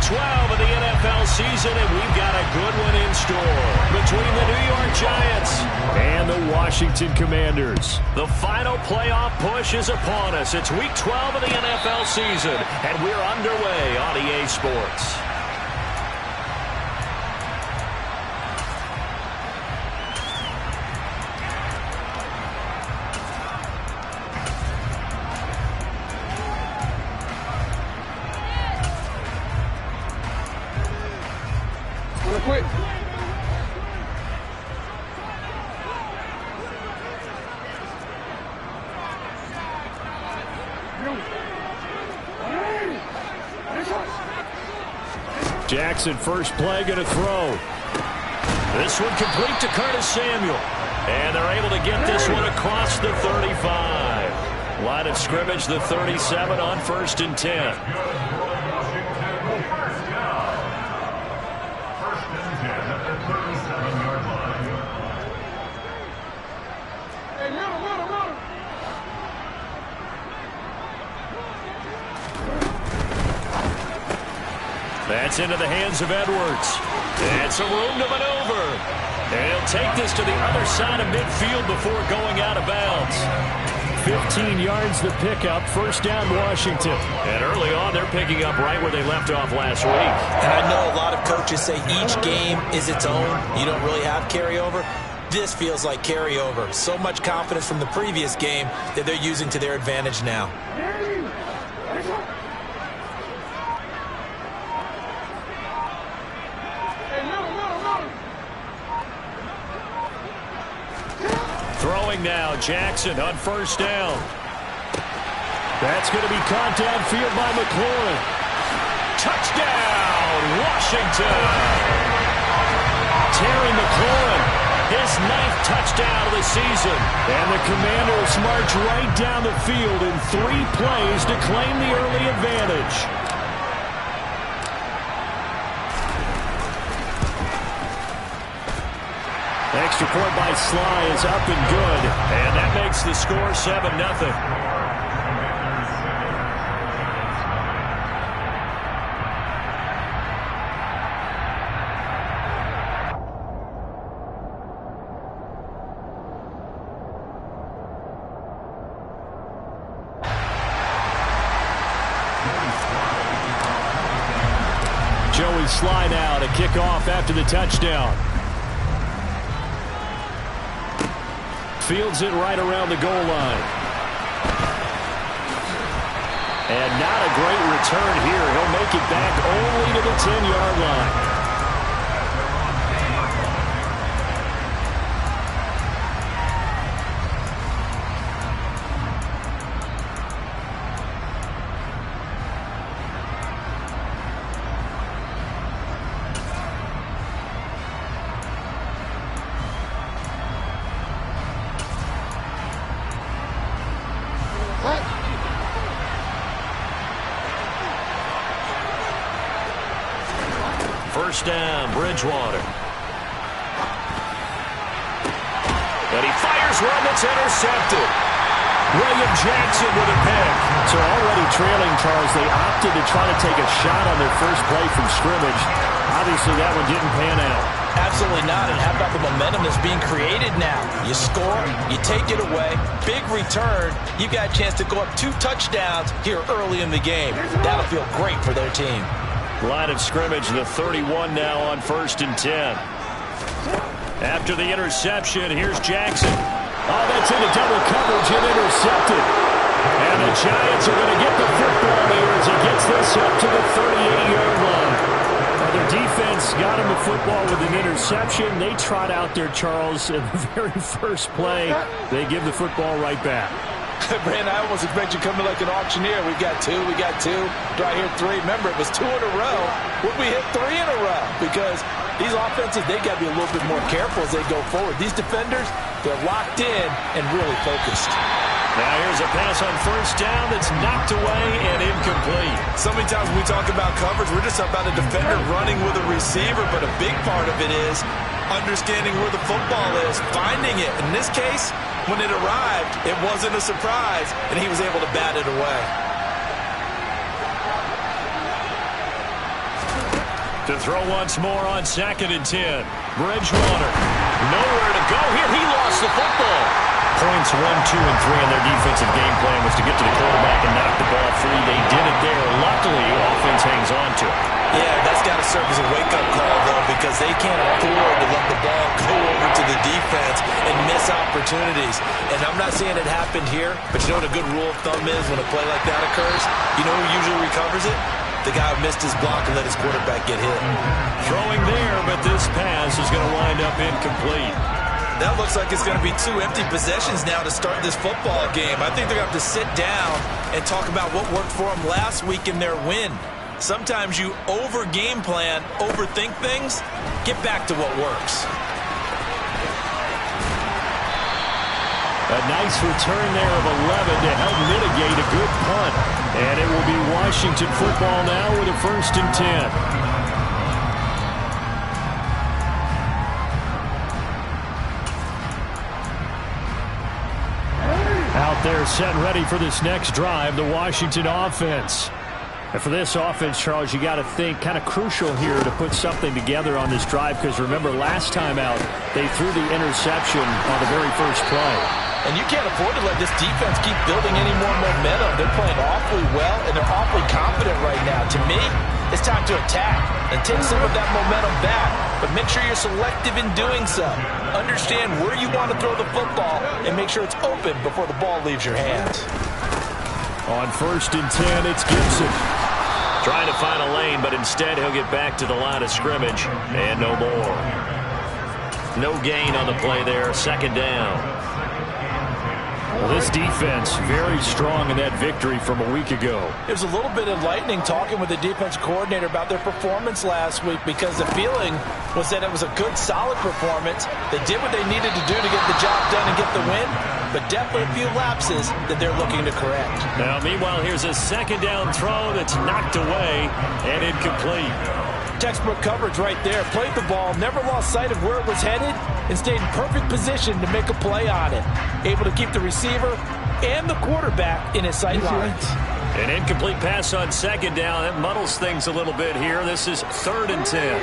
12 of the NFL season, and we've got a good one in store between the New York Giants and the Washington Commanders. The final playoff push is upon us. It's Week 12 of the NFL season, and we're underway on EA Sports. Quick. Jackson, first play, going to throw. This one complete to Curtis Samuel. And they're able to get this one across the 35. Line of scrimmage, the 37 on 1st and 10. That's into the hands of Edwards. And some room to maneuver. And he'll take this to the other side of midfield before going out of bounds. 15 yards the pickup, first down Washington. And early on, they're picking up right where they left off last week. And I know a lot of coaches say each game is its own. You don't really have carryover. This feels like carryover. So much confidence from the previous game that they're using to their advantage now. Throwing now, Jackson on first down. That's going to be caught downfield by McLaurin. Touchdown, Washington! Terry McLaurin, his 9th touchdown of the season. And the Commanders march right down the field in 3 plays to claim the early advantage. Extra point by Sly is up and good. And that makes the score 7-0. Joey Sly now to kick off after the touchdown. Fields it right around the goal line. And not a great return here. He'll make it back only to the 10-yard line. First down, Bridgewater. And he fires one that's intercepted. William Jackson with a pick. So already trailing, Charles, they opted to try to take a shot on their first play from scrimmage. Obviously, that one didn't pan out. Absolutely not. And how about the momentum that's being created now? You score, you take it away, big return. You've got a chance to go up 2 touchdowns here early in the game. That'll feel great for their team. Line of scrimmage, the 31 now on 1st and 10. After the interception, here's Jackson. Oh, that's into double coverage and intercepted. And the Giants are going to get the football there as he gets this up to the 38-yard line. Now, their defense got him the football with an interception. They trot out there, Charles, in the very first play. They give the football right back. Brandon, I almost expect you coming like an auctioneer. We got 2, we got 2. Do I hear 3? Remember, it was 2 in a row. Would we hit 3 in a row? Because these offenses, they got to be a little bit more careful as they go forward. These defenders, they're locked in and really focused. Now here's a pass on first down that's knocked away and incomplete. So many times when we talk about coverage, we're just about a defender running with a receiver, but a big part of it is understanding where the football is, finding it. In this case, when it arrived, it wasn't a surprise, and he was able to bat it away. To throw once more on 2nd and 10. Bridgewater. Nowhere to go here. He lost the football. Points 1, 2, and 3 on their defensive game plan was to get to the quarterback and knock the ball free. They did it there. Luckily, offense hangs on to it. Yeah, that's got to serve as a wake-up call, though, because they can't afford to let the ball go over to the defense and miss opportunities. And I'm not saying it happened here, but you know what a good rule of thumb is when a play like that occurs? You know who usually recovers it? The guy who missed his block and let his quarterback get hit. Throwing there, but this pass is going to wind up incomplete. That looks like it's going to be 2 empty possessions now to start this football game. I think they're going to have to sit down and talk about what worked for them last week in their win. Sometimes you over-game plan, overthink things. Get back to what works. A nice return there of 11 to help mitigate a good punt. And it will be Washington football now with a 1st and 10. Out there set and ready for this next drive, the Washington offense. And for this offense, Charles, you got to think kind of crucial here to put something together on this drive, because remember last time out they threw the interception on the very first play. And you can't afford to let this defense keep building any more momentum. They're playing awfully well, and they're awfully confident right now. To me, it's time to attack and take some of that momentum back, but make sure you're selective in doing so. Understand where you want to throw the football and make sure it's open before the ball leaves your hands. On 1st and 10, it's Gibson. Trying to find a lane, but instead he'll get back to the line of scrimmage. And no more. No gain on the play there. 2nd down. Well, this defense very strong in that victory from a week ago. It was a little bit enlightening talking with the defense coordinator about their performance last week, because the feeling was that it was a good, solid performance. They did what they needed to do to get the job done and get the win, but definitely a few lapses that they're looking to correct. Now, meanwhile, here's a 2nd down throw that's knocked away and incomplete. Textbook coverage right there. Played the ball, never lost sight of where it was headed, and stayed in perfect position to make a play on it. Able to keep the receiver and the quarterback in his sight lines. An incomplete pass on 2nd down. That muddles things a little bit here. This is 3rd and 10.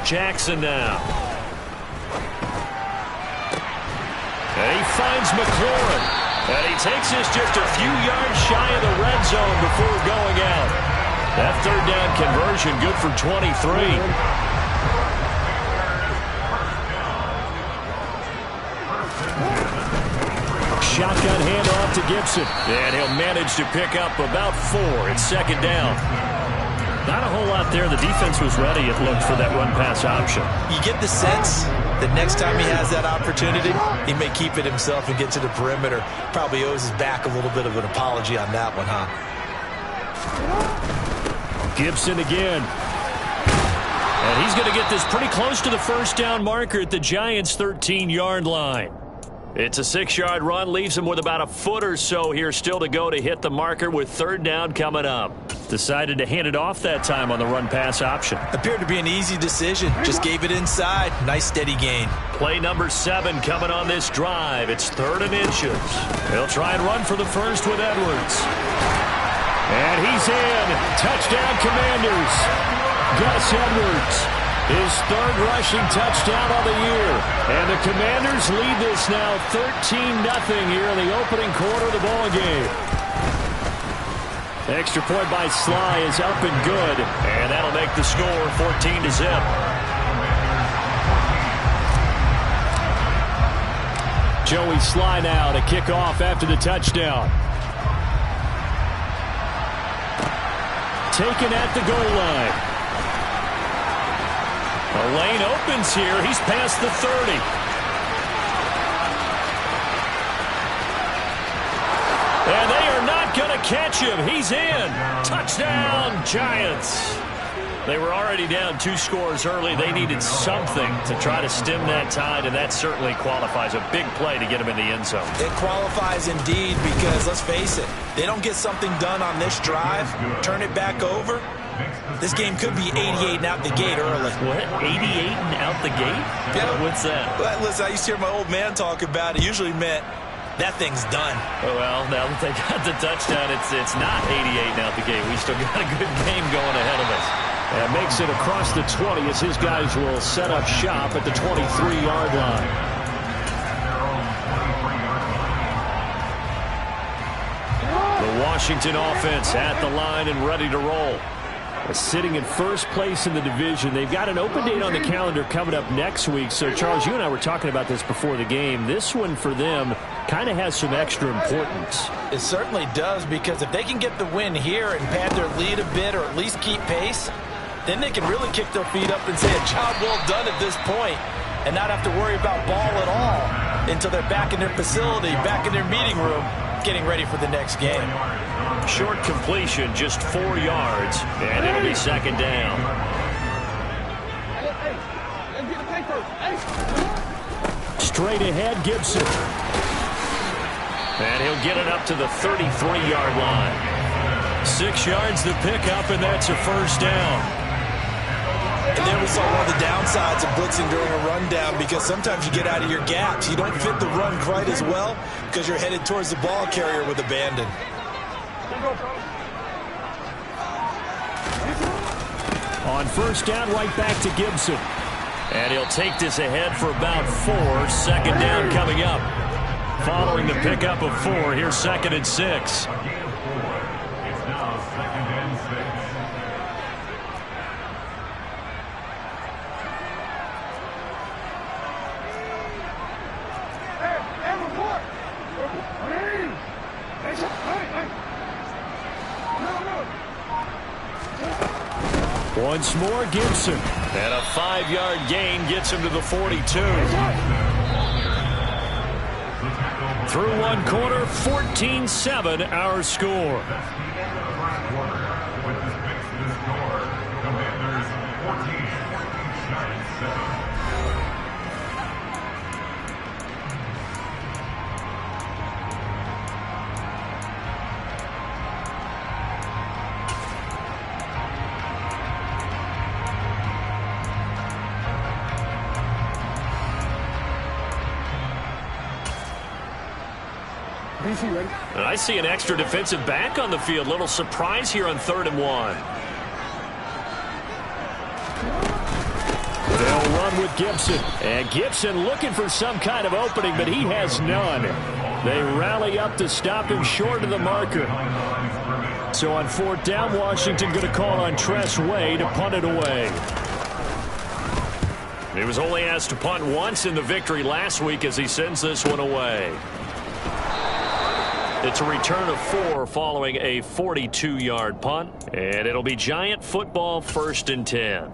Jackson now. And he finds McLaurin. And he takes this just a few yards shy of the red zone before going out. That 3rd down conversion good for 23. Shotgun handoff to Gibson. And he'll manage to pick up about 4. It's 2nd down. Not a whole lot there. The defense was ready, it looked, for that run-pass option. You get the sense that next time he has that opportunity, he may keep it himself and get to the perimeter. Probably owes his back a little bit of an apology on that one, huh? Gibson again. And he's going to get this pretty close to the 1st down marker at the Giants' 13-yard line. It's a 6-yard run, leaves him with about a foot or so here still to go to hit the marker with 3rd down coming up. Decided to hand it off that time on the run-pass option. Appeared to be an easy decision. Just gave it inside. Nice steady gain. Play number 7 coming on this drive. It's 3rd and inches. They'll try and run for the first with Edwards. And he's in. Touchdown, Commanders. Gus Edwards. His 3rd rushing touchdown on the year. And the Commanders lead this now 13-0 here in the opening quarter of the ball game. Extra point by Sly is up and good. And that'll make the score 14-0. Joey Sly now to kick off after the touchdown. Taken at the goal line. The lane opens here. He's past the 30. And they are not going to catch him. He's in. Touchdown, Giants. They were already down 2 scores early. They needed something to try to stem that tide, and that certainly qualifies. A big play to get him in the end zone. It qualifies indeed, because let's face it, they don't get something done on this drive, turn it back over, this game could be 88 and out the gate early. What? 88 and out the gate? Yeah. What's that? Well, listen, I used to hear my old man talk about it. Usually meant that thing's done. Well, now that they got the touchdown, it's not 88 now at the game. We still got a good game going ahead of us. And makes it across the 20 as his guys will set up shop at the 23-yard line. The Washington offense at the line and ready to roll. Sitting in first place in the division. They've got an open date on the calendar coming up next week. So, Charles, you and I were talking about this before the game. This one for them kind of has some extra importance. It certainly does, because if they can get the win here and pad their lead a bit or at least keep pace, then they can really kick their feet up and say a job well done at this point and not have to worry about ball at all until they're back in their facility, back in their meeting room, getting ready for the next game. Short completion, just 4 yards, and it'll be second down. Straight ahead, Gibson. And he'll get it up to the 33-yard line. 6 yards to pick up, and that's a first down. And there we saw one of the downsides of blitzing during a rundown, because sometimes you get out of your gaps. You don't fit the run quite as well because you're headed towards the ball carrier with abandon. On first down, right back to Gibson. And he'll take this ahead for about 4. Second down coming up. Following the pickup of 4, here's second and 6. Once more, Gibson. And a 5-yard gain gets him to the 42. Through one quarter, 14-7 our score. And I see an extra defensive back on the field. Little surprise here on 3rd and 1. They'll run with Gibson. And Gibson looking for some kind of opening, but he has none. They rally up to stop him short of the marker. So on 4th down, Washington going to call on Tress Way to punt it away. He was only asked to punt once in the victory last week as he sends this one away. It's a return of 4 following a 42-yard punt, and it'll be Giant football 1st and 10.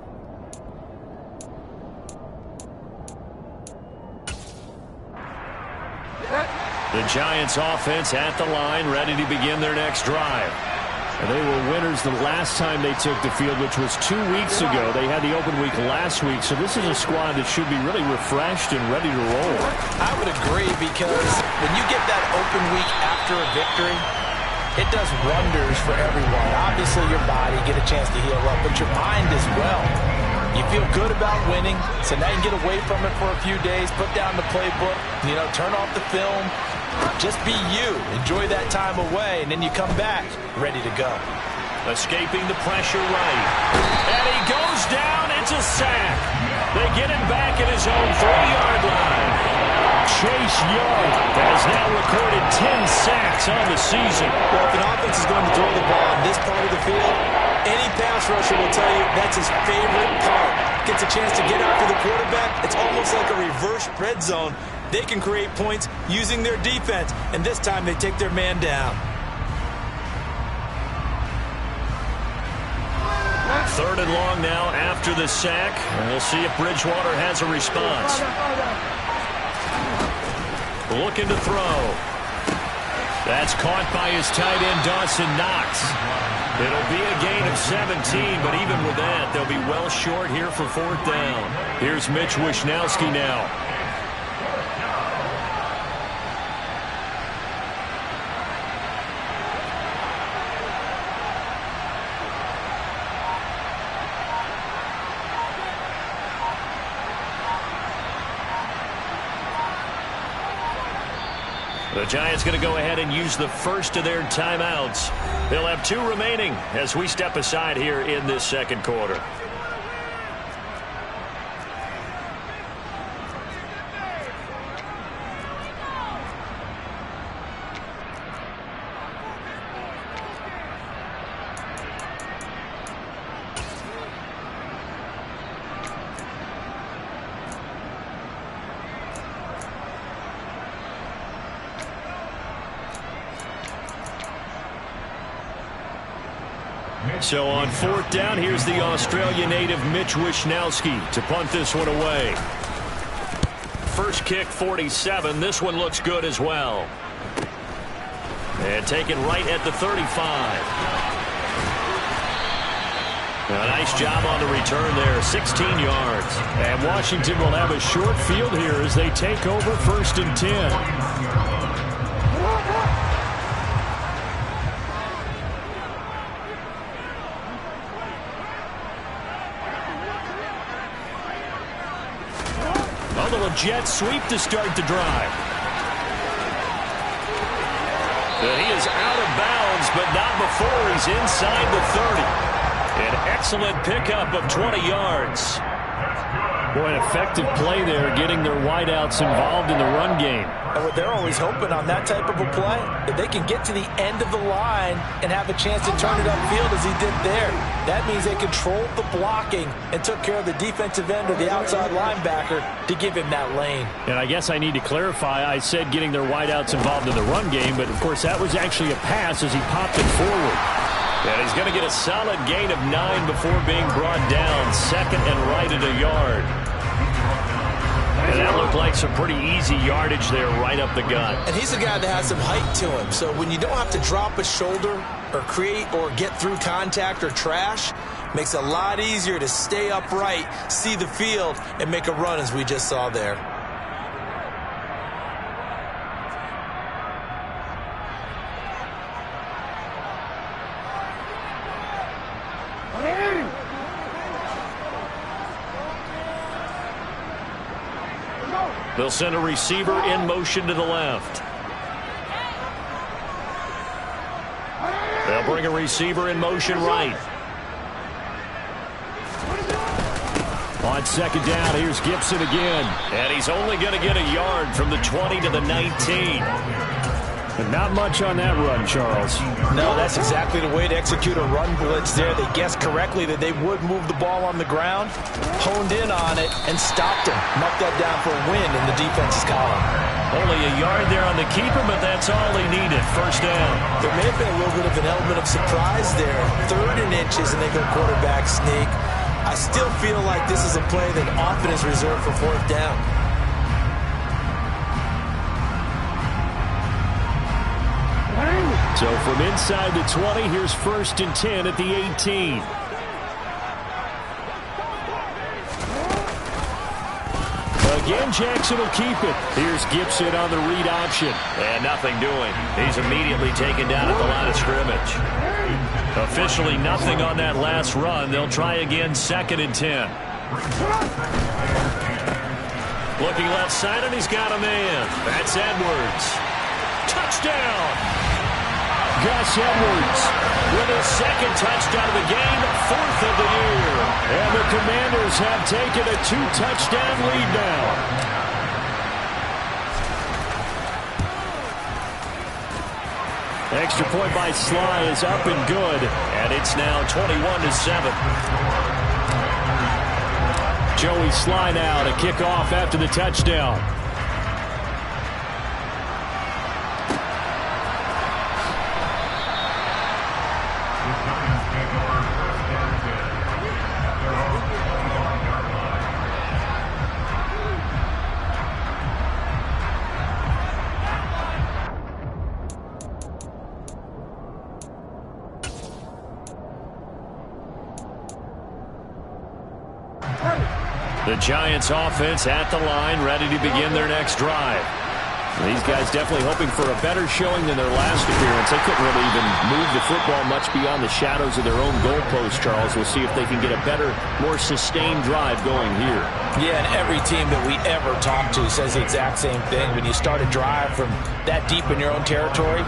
The Giants offense at the line, ready to begin their next drive. And they were winners the last time they took the field, which was 2 weeks ago. They had the open week last week, so this is a squad that should be really refreshed and ready to roll. I would agree, because when you get that open week after a victory, it does wonders for everyone. Obviously, your body, get a chance to heal up, but your mind as well. You feel good about winning, so now you can get away from it for a few days, put down the playbook, turn off the film. Just be you. Enjoy that time away, and then you come back ready to go. Escaping the pressure right. And he goes down. It's a sack. They get him back at his own 3-yard line. Chase Young has now recorded 10 sacks on the season. Well, if an offense is going to throw the ball on this part of the field, any pass rusher will tell you that's his favorite part. Gets a chance to get after the quarterback. It's almost like a reverse red zone. They can create points using their defense, and this time they take their man down. 3rd and long now after the sack. And we'll see if Bridgewater has a response. Looking to throw. That's caught by his tight end, Dawson Knox. It'll be a gain of 17, but even with that, they'll be well short here for 4th down. Here's Mitch Wishnowski now. The Giants going to go ahead and use the first of their timeouts. They'll have 2 remaining as we step aside here in this second quarter. So on 4th down, here's the Australia native Mitch Wishnowsky to punt this one away. First kick, 47. This one looks good as well. And taken right at the 35. A nice job on the return there, 16 yards. And Washington will have a short field here as they take over 1st and 10. A little jet sweep to start the drive. And he is out of bounds, but not before he's inside the 30. An excellent pickup of 20 yards. Boy, an effective play there, getting their wideouts involved in the run game. And what they're always hoping on that type of a play, if they can get to the end of the line and have a chance to turn it upfield as he did there, that means they controlled the blocking and took care of the defensive end or the outside linebacker to give him that lane. And I guess I need to clarify, I said getting their wideouts involved in the run game, but of course that was actually a pass as he popped it forward. And he's going to get a solid gain of 9 before being brought down, 2nd and right at a yard. And that looked like some pretty easy yardage there right up the gut. And he's a guy that has some height to him. So when you don't have to drop a shoulder or create or get through contact or trash, makes it a lot easier to stay upright, see the field, and make a run as we just saw there. They'll send a receiver in motion to the left. They'll bring a receiver in motion right. On 2nd down, here's Gibson again. And he's only going to get a yard from the 20 to the 19. But not much on that run, Charles. No, that's exactly the way to execute a run blitz there. They guessed correctly that they would move the ball on the ground, honed in on it, and stopped him. Knocked that down for a win in the defense's column. Only a yard there on the keeper, but that's all he needed. 1st down. There may have been a little bit of an element of surprise there. 3rd and inches, and they go quarterback sneak. I still feel like this is a play that often is reserved for 4th down. So from inside the 20, here's 1st and 10 at the 18. Again, Jackson will keep it. Here's Gibson on the read option. And nothing doing. He's immediately taken down at the line of scrimmage. Officially nothing on that last run. They'll try again, 2nd and 10. Looking left side, and he's got a man. That's Edwards. Touchdown! Gus Edwards with his 2nd touchdown of the game, 4th of the year. And the Commanders have taken a 2-touchdown lead now. Extra point by Sly is up and good, and it's now 21-7. Joey Sly now to kick off after the touchdown. The Giants offense at the line, ready to begin their next drive. These guys definitely hoping for a better showing than their last appearance. They couldn't really even move the football much beyond the shadows of their own goalpost, Charles. We'll see if they can get a better, more sustained drive going here. Yeah, and every team that we ever talk to says the exact same thing. When you start a drive from that deep in your own territory,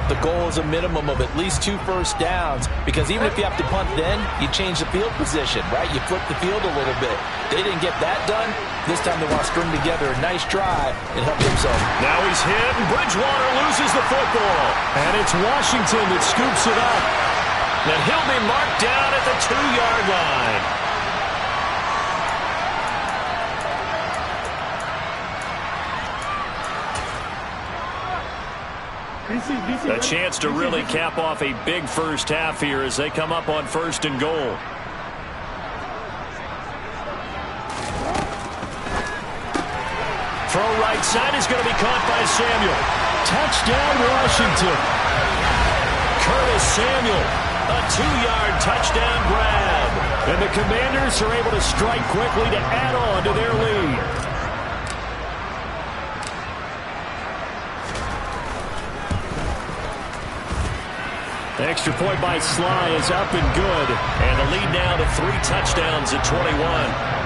the goal is a minimum of at least 2 first downs, because even if you have to punt then, you change the field position, right? You flip the field a little bit. They didn't get that done. This time they want to string together a nice drive and help themselves. Now he's hit, and Bridgewater loses the football. And it's Washington that scoops it up. And he'll be marked down at the 2-yard line. A chance to really cap off a big first half here as they come up on 1st and goal. Throw right side is going to be caught by Samuel. Touchdown, Washington. Curtis Samuel, a 2-yard touchdown grab. And the Commanders are able to strike quickly to add on to their lead. The extra point by Sly is up and good. And the lead now to 3 touchdowns at 21.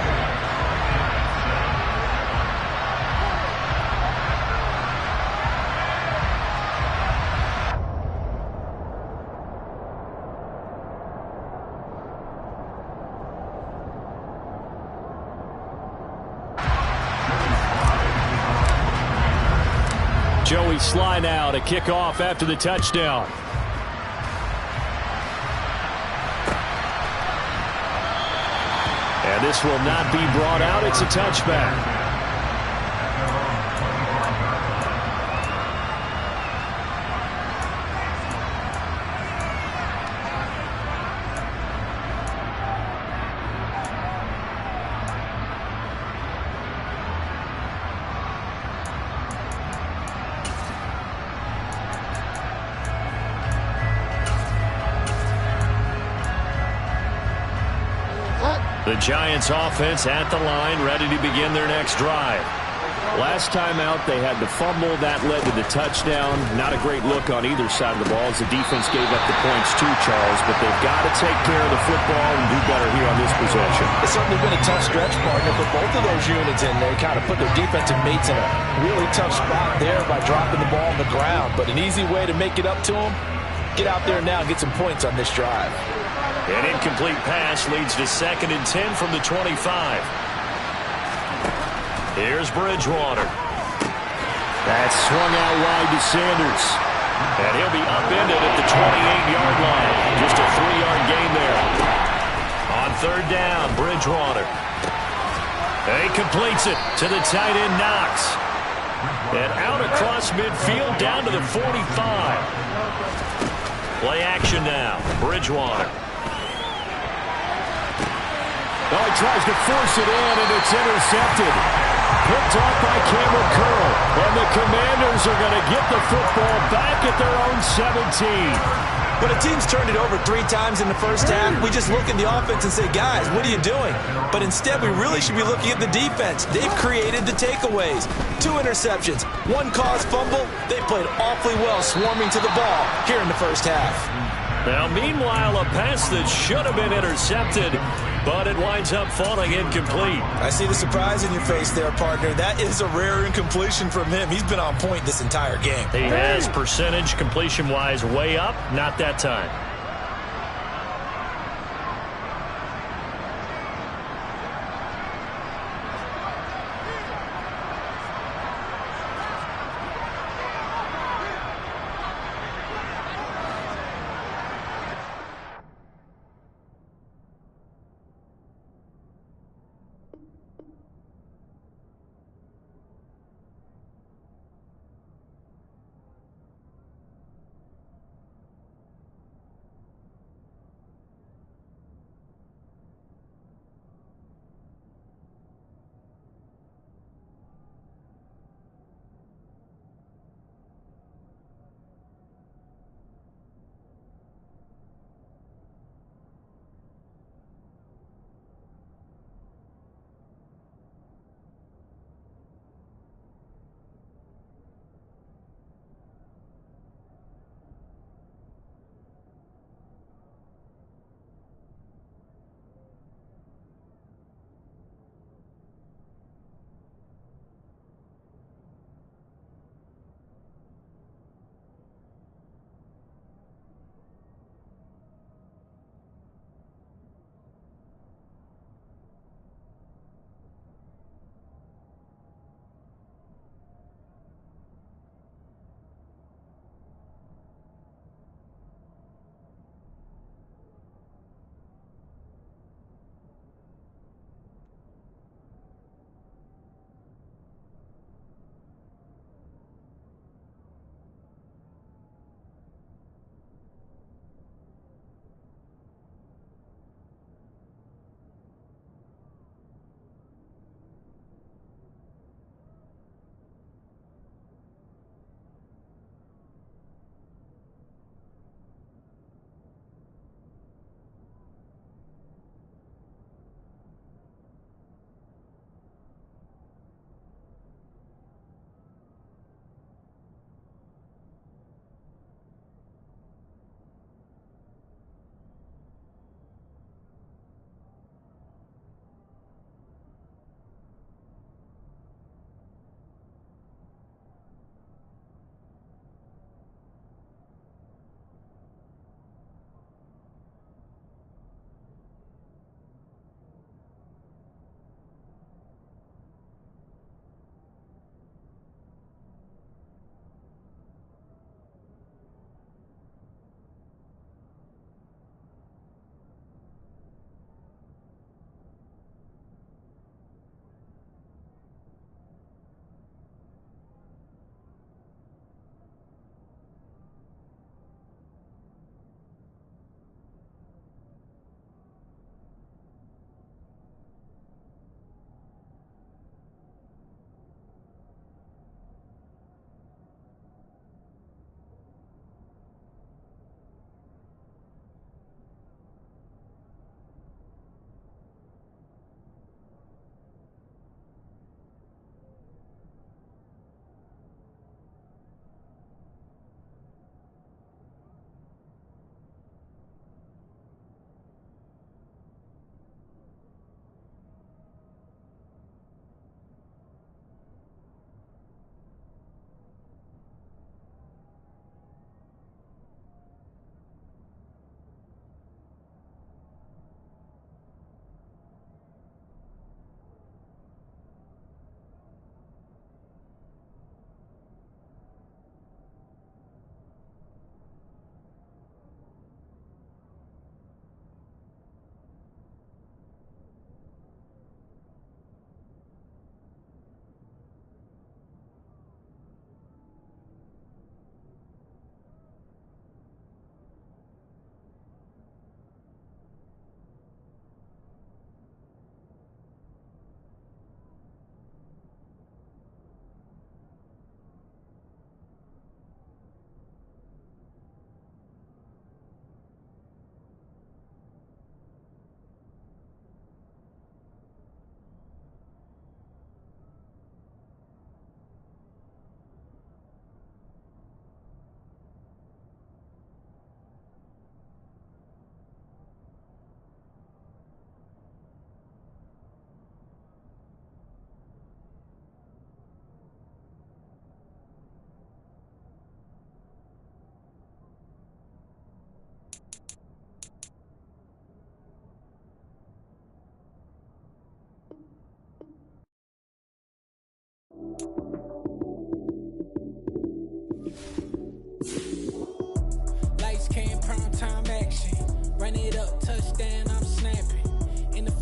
Joey Sly now to kick off after the touchdown. And this will not be brought out. It's a touchback. The Giants offense at the line, ready to begin their next drive. Last time out, they had the fumble. That led to the touchdown. Not a great look on either side of the ball as the defense gave up the points too, Charles. But they've got to take care of the football and do better here on this possession. It's certainly been a tough stretch, partner, for both of those units in there. Kind of put their defensive mates in a really tough spot there by dropping the ball on the ground. But an easy way to make it up to them, get out there now and get some points on this drive. An incomplete pass leads to 2nd and 10 from the 25. Here's Bridgewater. That's swung out wide to Sanders. And he'll be upended at the 28-yard line. Just a 3-yard gain there. On 3rd down, Bridgewater. He completes it to the tight end, Knox. And out across midfield down to the 45. Play action now. Bridgewater. Oh, he tries to force it in, and it's intercepted. Picked off by Cameron Curl. And the Commanders are going to get the football back at their own 17. When a team's turned it over 3 times in the first half, we just look at the offense and say, guys, what are you doing? But instead, we really should be looking at the defense. They've created the takeaways. 2 interceptions, 1 caused fumble. They played awfully well swarming to the ball here in the first half. Now, meanwhile, a pass that should have been intercepted, but it winds up falling incomplete. I see the surprise in your face there, partner. That is a rare incompletion from him. He's been on point this entire game. He has percentage completion-wise way up, not that time.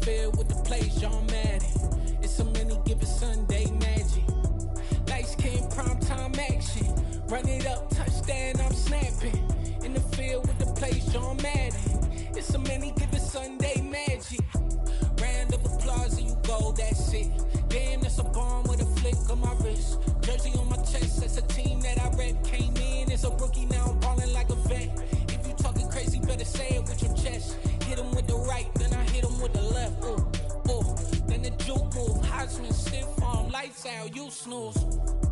field with the plays, John Madden. It's so many given Sunday magic. Lights came primetime action. Run it up, touchdown, I'm snapping. In the field with the plays, John Madden. It's so many given Sunday magic. Round of applause and you go, that's it. Damn, that's a bomb with a flick on my wrist. Jersey on my chest, that's a team that I rep. Came in as a rookie, now I'm ballin' like a vet. If you talking crazy, better say it with your chest. Hit him with the right, then I hit him with the left. Ooh, ooh. Then the juke move, Heisman, stiff arm, lights out, you snooze.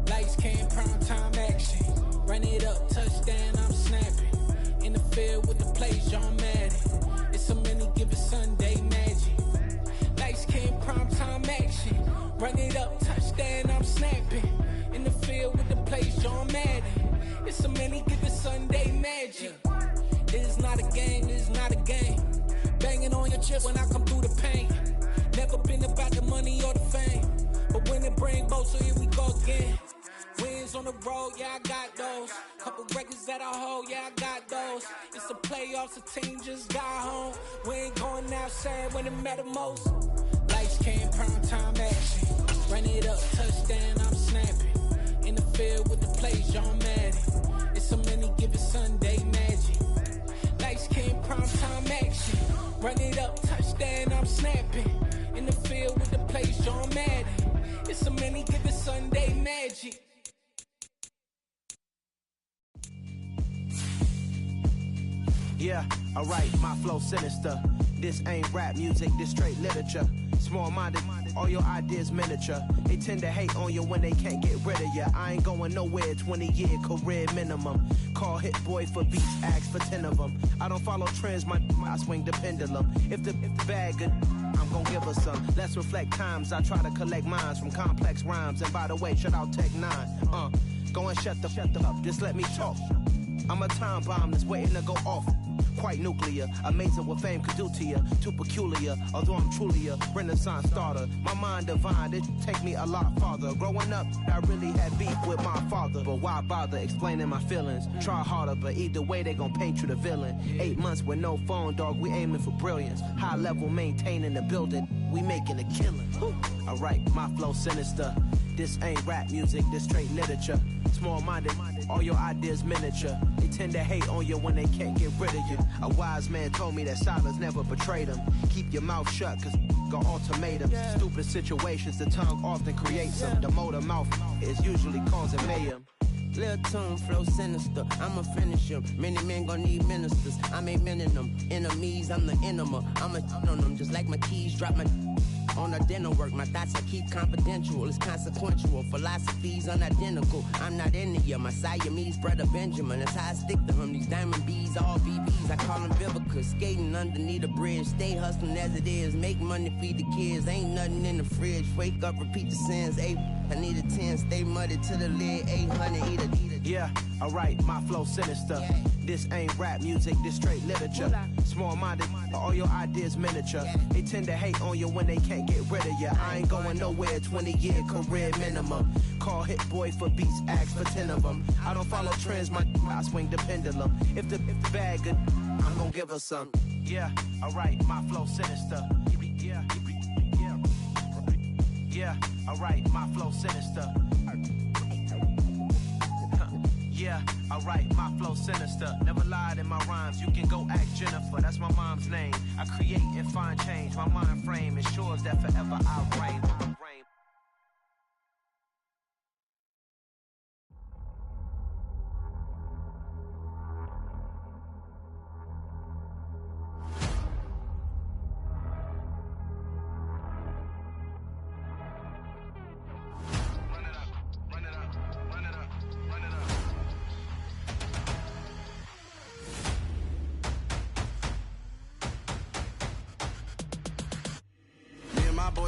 Lights came, primetime action. Run it up, touchdown, I'm snapping. In the field with the plays, John Madden. It's so many given Sunday magic. Lights came, primetime action. Run it up, touchdown, I'm snapping. In the field with the plays, John Madden. It's so many given Sunday magic. This is not a game, this is not a game. Banging on your chest when I come through the pain. Never been about the money or the fame. But when it bring both, so here we go again. Wins on the road, yeah, I got those. Couple records that I hold, yeah, I got those. It's the playoffs, the team just got home. We ain't going outside when it matter most. Lights came, primetime action. Run it up, touchdown, I'm snapping. In the field with the plays, John Madden. It's so many given Sunday magic. Lights came, primetime action. Run it up, touchdown, I'm snapping. In the field with the plays, John Madden. It's so many given Sunday magic. Yeah, alright, my flow sinister. This ain't rap music, this straight literature. Small-minded, all your ideas miniature. They tend to hate on you when they can't get rid of you. I ain't going nowhere, 20-year career minimum. Call hit boy for beats, ask for 10 of them. I don't follow trends, I swing the pendulum. If the bag good, I'm gon' give her some. Let's reflect times, I try to collect minds from complex rhymes. And by the way, shout out Tech 9. Go and shut the up, just let me talk. I'm a time bomb that's waiting to go off. Quite nuclear, amazing what fame could do to you. Too peculiar, although I'm truly a renaissance starter. My mind divine, it take me a lot farther. Growing up, I really had beef with my father. But why bother explaining my feelings? Try harder, but either way they gon' paint you the villain. 8 months with no phone, dog, we aiming for brilliance. High level maintaining the building, we making a killing. Alright, my flow sinister. This ain't rap music, this straight literature. Small-minded, all your ideas miniature. They tend to hate on you when they can't get rid of you. A wise man told me that silence never betrayed him. Keep your mouth shut, cause got ultimatums. Stupid situations, the tongue often creates them. The motor mouth is usually causing mayhem. Lil' tune, flow sinister, I'ma finish him. Many men gon' need ministers, I'm aiming them. Enemies, I'm the enema. I'ma on them, just like my keys, drop my on our dinner work. My thoughts I keep confidential, it's consequential. Philosophies unidentical, I'm not into you. My Siamese brother Benjamin, that's how I stick to him. These diamond bees, all BBs, I call them Vivica. Skating underneath the bridge, stay hustling as it is. Make money, feed the kids, ain't nothing in the fridge. Wake up, repeat the sins, I need a 10, stay muddy to the lid, 800, eat a. Yeah, alright, my flow sinister. This ain't rap music, this straight literature. Small-minded, all your ideas miniature. They tend to hate on you when they can't get rid of you. I ain't going nowhere, 20-year career minimum. Call hit boy for beats, ask for 10 of them. I don't follow trends, I swing the pendulum. If the bag good, I'm gon' give her some. Yeah, alright, my flow sinister. Yeah, alright, my flow sinister. Yeah, alright, my flow sinister. Never lied in my rhymes, you can go ask Jennifer. That's my mom's name. I create and find change. My mind frame ensures that forever I'll reign.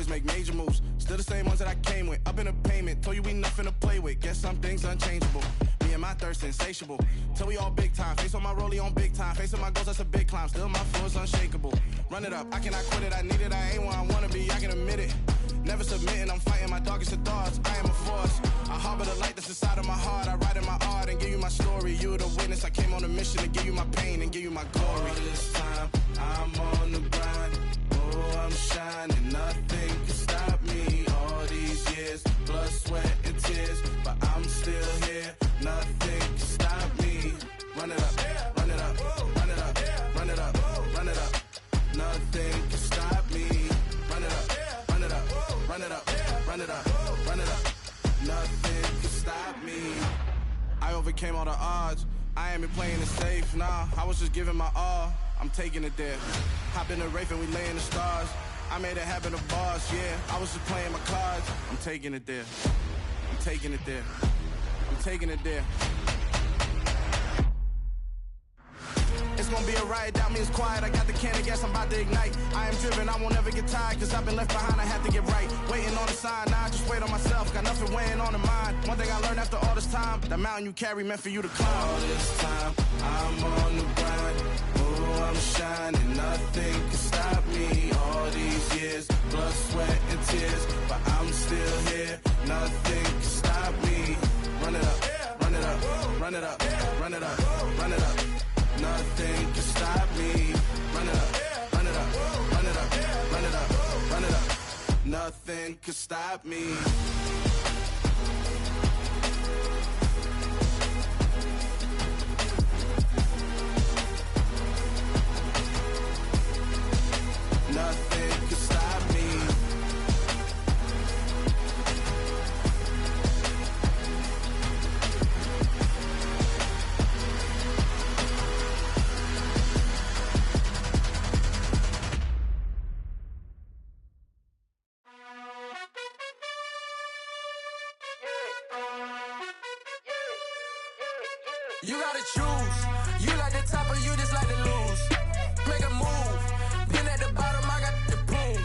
Make major moves, still the same ones that I came with. Up in a payment, told you we nothing to play with. Guess some things unchangeable. Me and my thirst insatiable. Till we all big time. Face on my rollie on big time. Facing my goals, that's a big climb. Still my flow is unshakable. Run it up, I cannot quit it. I need it, I ain't where I wanna be. I can admit it. Never submitting, I'm fighting my darkest of thoughts. I am a force. I harbor the light that's inside of my heart. I write in my art and give you my story. You the witness. I came on a mission to give you my pain and give you my glory. All this time, I'm on the grind. Oh, I'm shining, nothing can stop me. All these years, blood, sweat, and tears, but I'm still here. Nothing can stop me. Run it up, run it up, run it up, run it up, run it up. Nothing can stop me. Run it up, run it up, run it up, run it up, run it up. Nothing can stop me. I overcame all the odds. I ain't been playing it safe, nah. I was just giving my all. I'm taking it there. Hop in the Wraith and we lay in the stars. I made it happen to boss, yeah. I was just playing my cards. I'm taking it there. I'm taking it there. I'm taking it there. It's gonna be a riot, doubt me it's quiet. I got the can of gas, I'm about to ignite. I am driven, I won't ever get tired, cause I've been left behind, I have to get right. Waiting on the sign, now I just wait on myself. Got nothing weighing on the mind. One thing I learned after all this time, the mountain you carry meant for you to climb. All this time, I'm on the grind. Oh, I'm shining, nothing can stop me. All these years, blood, sweat, and tears, but I'm still here. Nothing can stop me. Run it up, run it up, run it up, run it up, run it up. Nothing can stop me. Run it up, run it up, run it up, run it up, run it up. Nothing can stop me. Nothing can stop me. You gotta choose. You like the top or you just like to lose. Make a move. Been at the bottom, I got the proof.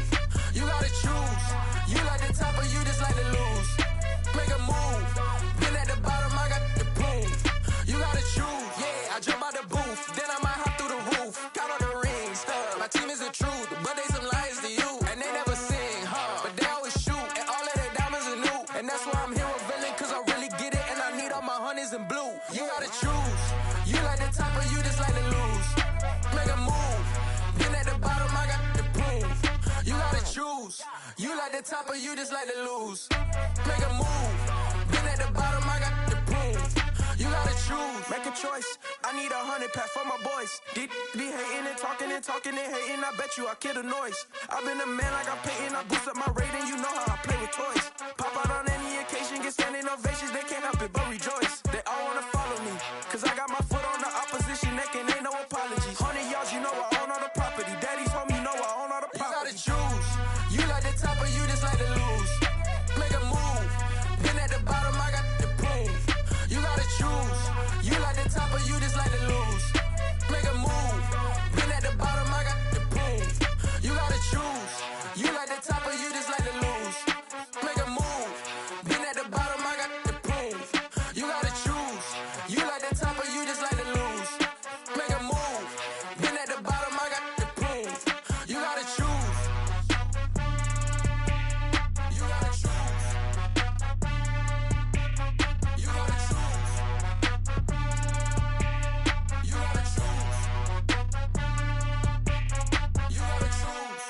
You gotta choose. You like the top or you just like to lose. Make a move. Been at the bottom, I got the proof. You gotta choose. Yeah, I jump out the booth. Then I might hop through the roof. Count on the rings. My team is the truth, but they some liars to you. And they never sing, but they always shoot. And all of their diamonds are new. And that's why I'm here with villain, cause I really get it. And I need all my honeys in blue. You gotta choose. You like the top or you just like to lose. Make a move. Been at the bottom, I got the proof. You gotta choose. You like the top or you just like to lose. Make a move. Been at the bottom, I got the proof. You gotta choose. Make a choice. I need 100 pack for my boys. Be hating and talking and talking and hating. I bet you I kill the noise. I've been a man like I'm Peyton. I boost up my rating. You know how I play with toys. Pop out on any occasion, get standing ovations. They can't help it but rejoice. They all wanna follow me, cause I got my foot on the opposition neck and ain't no apologies. 100 yards, you know I own all the property. Daddy's home, you know I own all the property. You gotta choose. You like the top or you just like to lose. Make a move. Been at the bottom, I got the proof. You gotta choose. You like the top or you just like to lose. Make a move. Been at the bottom, I got the proof. You gotta choose. You like the top or you just like to lose. Make a move. Been at the bottom, I got the proof. You gotta choose. You like the top or you just like to lose. Make a move. Been at the bottom, I got the proof. You gotta choose. You gotta choose. You gotta choose. You gotta choose. You gotta choose.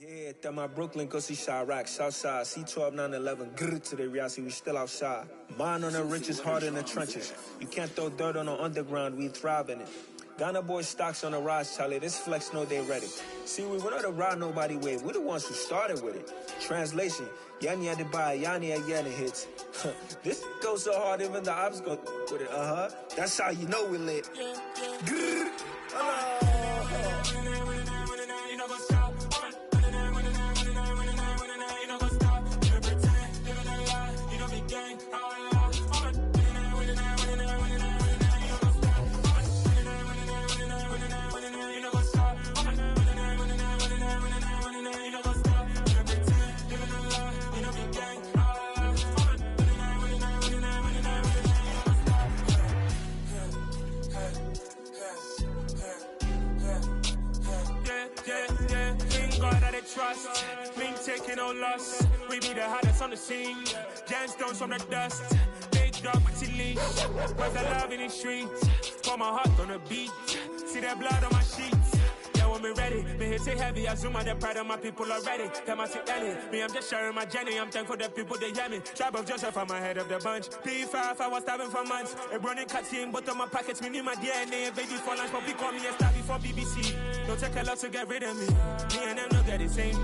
Yeah, that my Brooklyn, go see Chirac, Southside, C12, 911, grrr to the reality, we still outside. Mine on the riches, hard in the trenches. You can't throw dirt on the underground, we thrive in it. Ghana boys stocks on the rise, Charlie, this flex know they ready. See, we were not to ride nobody with, we the ones who started with it. Translation, Yanni had to buy, Yanni again it hits. This goes so hard, even the ops go with it, That's how you know we lit. Grrr, Trust, mean taking no loss. We be the hottest on the scene. Gemstones from the dust. They dog to leave. Where's the love in the streets? Pour my heart on the beat. See that blood on my sheets. Yeah, when we ready, me hit it heavy. I zoom out the pride of my people already. Them I see Ellie. Me, I'm just sharing my journey. I'm thankful that people they hear me. Tribe of Joseph, I'm ahead of the bunch. P5, I was starving for months. A running cut team, but on my pockets, me need my DNA. Baby for lunch, but we call me a star before BBC. Don't take a lot to get rid of me. Me and them no get the same.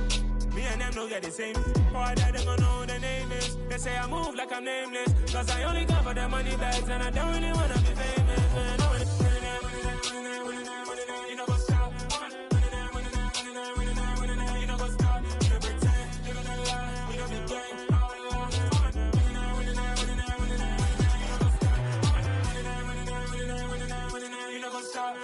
Me and them no get the same. Oh, I died, they gon' know who the name is. They say I move like I'm nameless. Cause I only come for the money bags. And I don't really wanna be famous, man. You know what's up? You know what's up? You don't pretend. You don't lie. We don't be gang. You know what's up?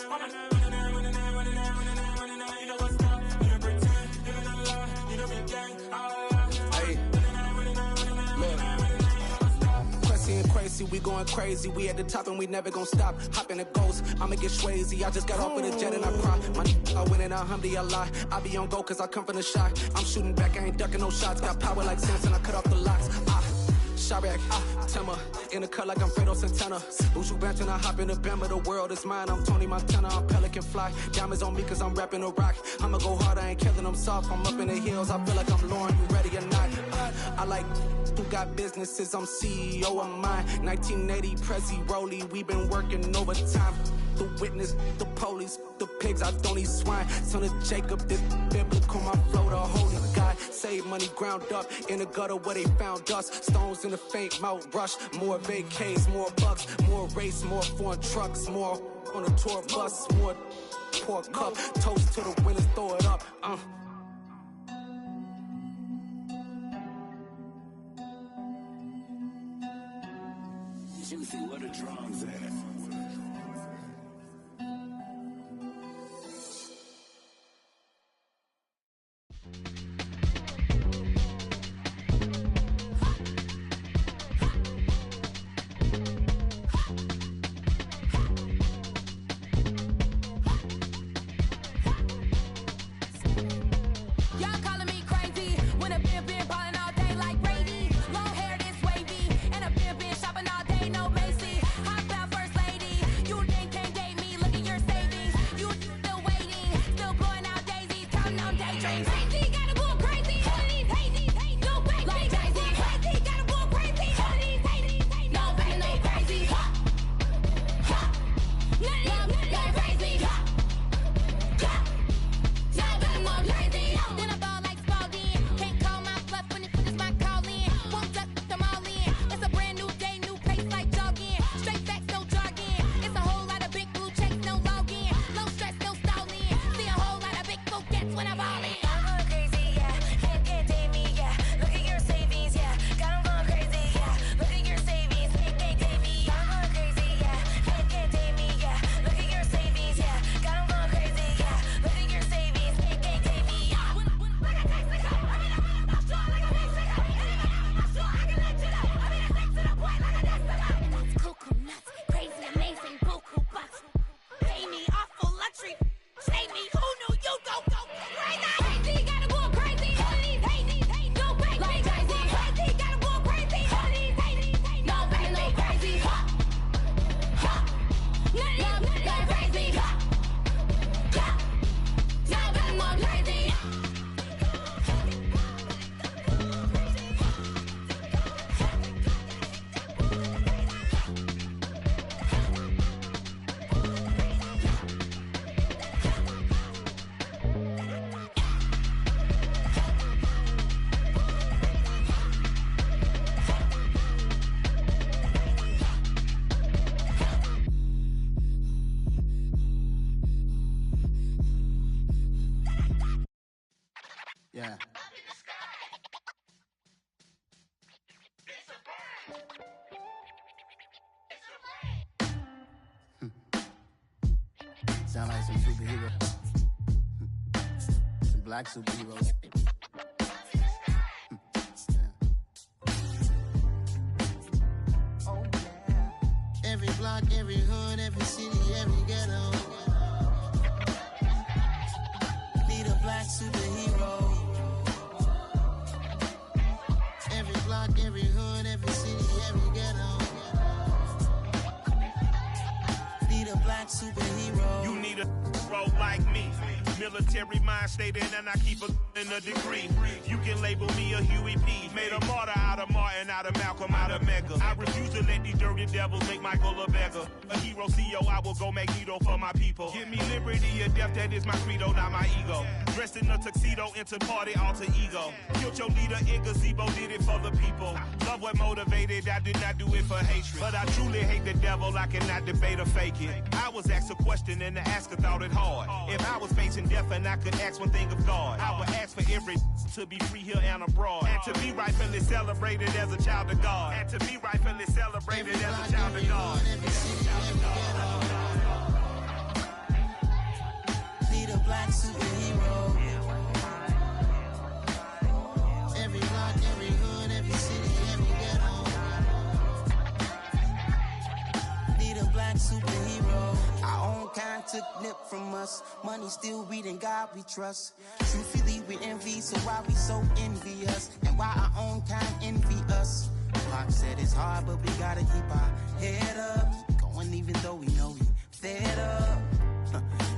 We going crazy, we at the top and we never gon' stop. Hop in the ghost, I'ma get swayzy. I just got off with a jet and I cry. My I win and alhamdulillah. I be on go cause I come from the shot. I'm shooting back, I ain't ducking no shots. Got power like Samson, I cut off the locks. Chirac, Tema, in the cut like I'm Fredo Santana. Buju Banton, I hop in the Bama, the world is mine. I'm Tony Montana, I'm Pelican Fly. Diamonds on me cause I'm rapping a rock. I'ma go hard, I ain't killing them soft. I'm up in the hills, I feel like I'm Lauren, you ready or not? I like who got businesses, I'm CEO of mine. 1980, Prezi Rolly, we been working overtime. The witness, the police, the pigs, I don't eat swine. Son of Jacob, this biblical, my flow, the holy God. Save money ground up in the gutter where they found us. Stones in the faint mouth rush. More vacays, more bucks, more race, more foreign trucks, more on a tour bus, more pour cup. Toast to the winners, throw it up. Juicy, where the drums at? Yeah. Sound like some superheroes. Some black superheroes. Oh, yeah. Every block, every hood, every city, every ghetto. Need a black superhero. Every block, every hood, every city, every ghetto. black superhero. You need a role like me. Military mind stated, and I keep in a degree. You can label me a Huey P. Made a martyr out of Martin, out of Malcolm, out of Mega. I refuse to let these dirty devils make Michael a beggar. A hero CEO, I will go Magneto for my people. Give me liberty or death, that is my credo, not my ego. Dressed in a tuxedo, into party alter ego. Killed your leader in gazebo, did it for the people. Love what motivated, I did not do it for hatred. But I truly hate the devil, I cannot debate or fake it. I was asked a question and the asker thought it hard. If I was facing death and I could ask one thing of God, I would ask for every to be free here and abroad. And to be rightfully celebrated as a child of God. And to be rightfully celebrated as a child of God. Be the black superhero. Every block, every hood, every city, every ghetto. Be the black superhero. Our own kind took nip from us. Money still reading God we trust. Truthfully we envy, so why we so envious? And why our own kind envy us? Pac said it's hard, but we gotta keep our head up. Going even though we know we fed up.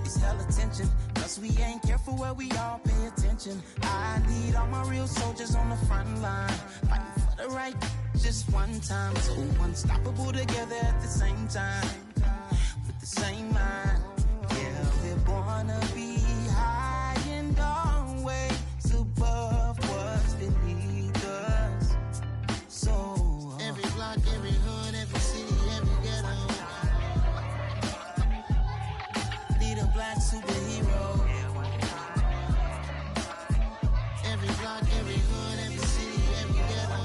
It's hella tension, cause we ain't careful where we all pay attention. I need all my real soldiers on the front line, fighting for the right just one time. So unstoppable together at the same time, with the same mind. Yeah, we're born to be high and always above what's beneath us. So every block, every hood, every city, every ghetto. Be the black superhero. Every block, every hood, every city, every ghetto.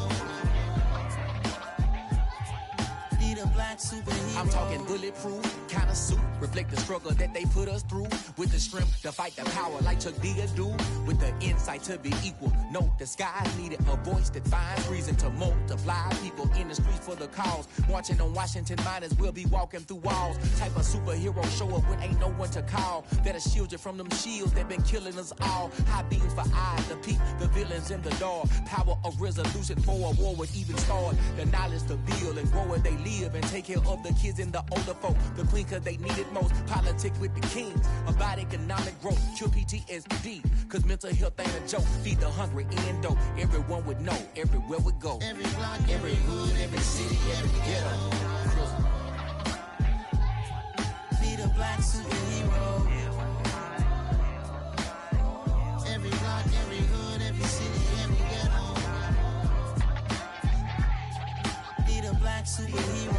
Be the black superhero. I'm talking bulletproof kind of suit, reflect the struggle that they put us through. With the strength to fight the power like Chuck D do. With the insight to be equal. No, the sky needed a voice that finds reason to multiply. People in the streets for the cause. Marching on Washington, might as well be walking through walls. Type of superhero show up when ain't no one to call. That'll shield you from them shields that been killing us all. High beams for eyes to peep the villains in the dark. Power of resolution for a war would even start. The knowledge to build and grow where they live and take care of the kids and the older folk. The queen cause they need it most. Politics with the kings. About economic growth. Cure PTSD. Cause mental health ain't a joke. Feed the hungry and dope. Everyone would know. Everywhere we go. Every block, every hood, every city, every ghetto. Be the black superhero. Every block, every hood, every city, every ghetto. Be the black superhero.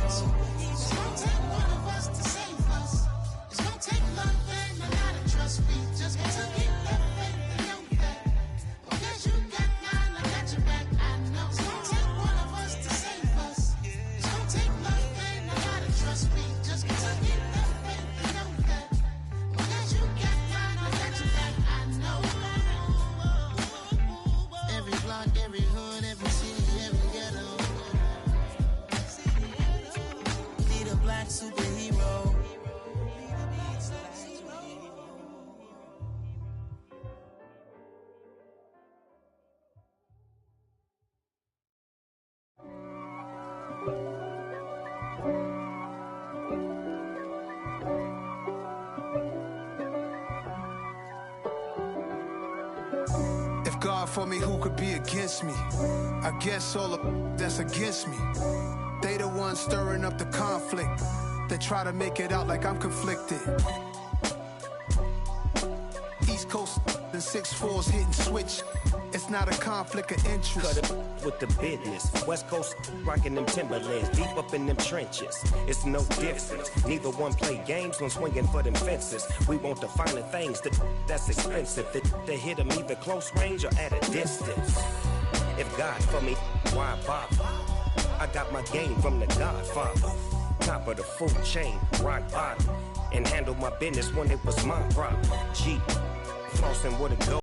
It's gonna take one of us to save us. It's gonna take love and a lot of trust. We just got to get that faith and know that. Because you got mine, I got your back, I know. It's gonna take one of us to save us. It's gonna take love and a lot of trust. We just got to get that faith and know that. Because you got mine, I got your back, I know. Every block, every hood, every city, every ghetto. Be the black superhero. If God for me, who could be against me? I guess all the that's against me. They the ones stirring up the conflict. They try to make it out like I'm conflicted. East Coast and 6'4's hitting switch. It's not a conflict of interest. Cut it with the business. West Coast rocking them Timberlands, deep up in them trenches. It's no difference. Neither one play games when swinging for them fences. We want the finer things that's expensive. That hit them either close range or at a distance. If God for me, why bother? I got my game from the Godfather. Top of the food chain, rock bottom. And handle my business when it was my problem. G, flossing with a go.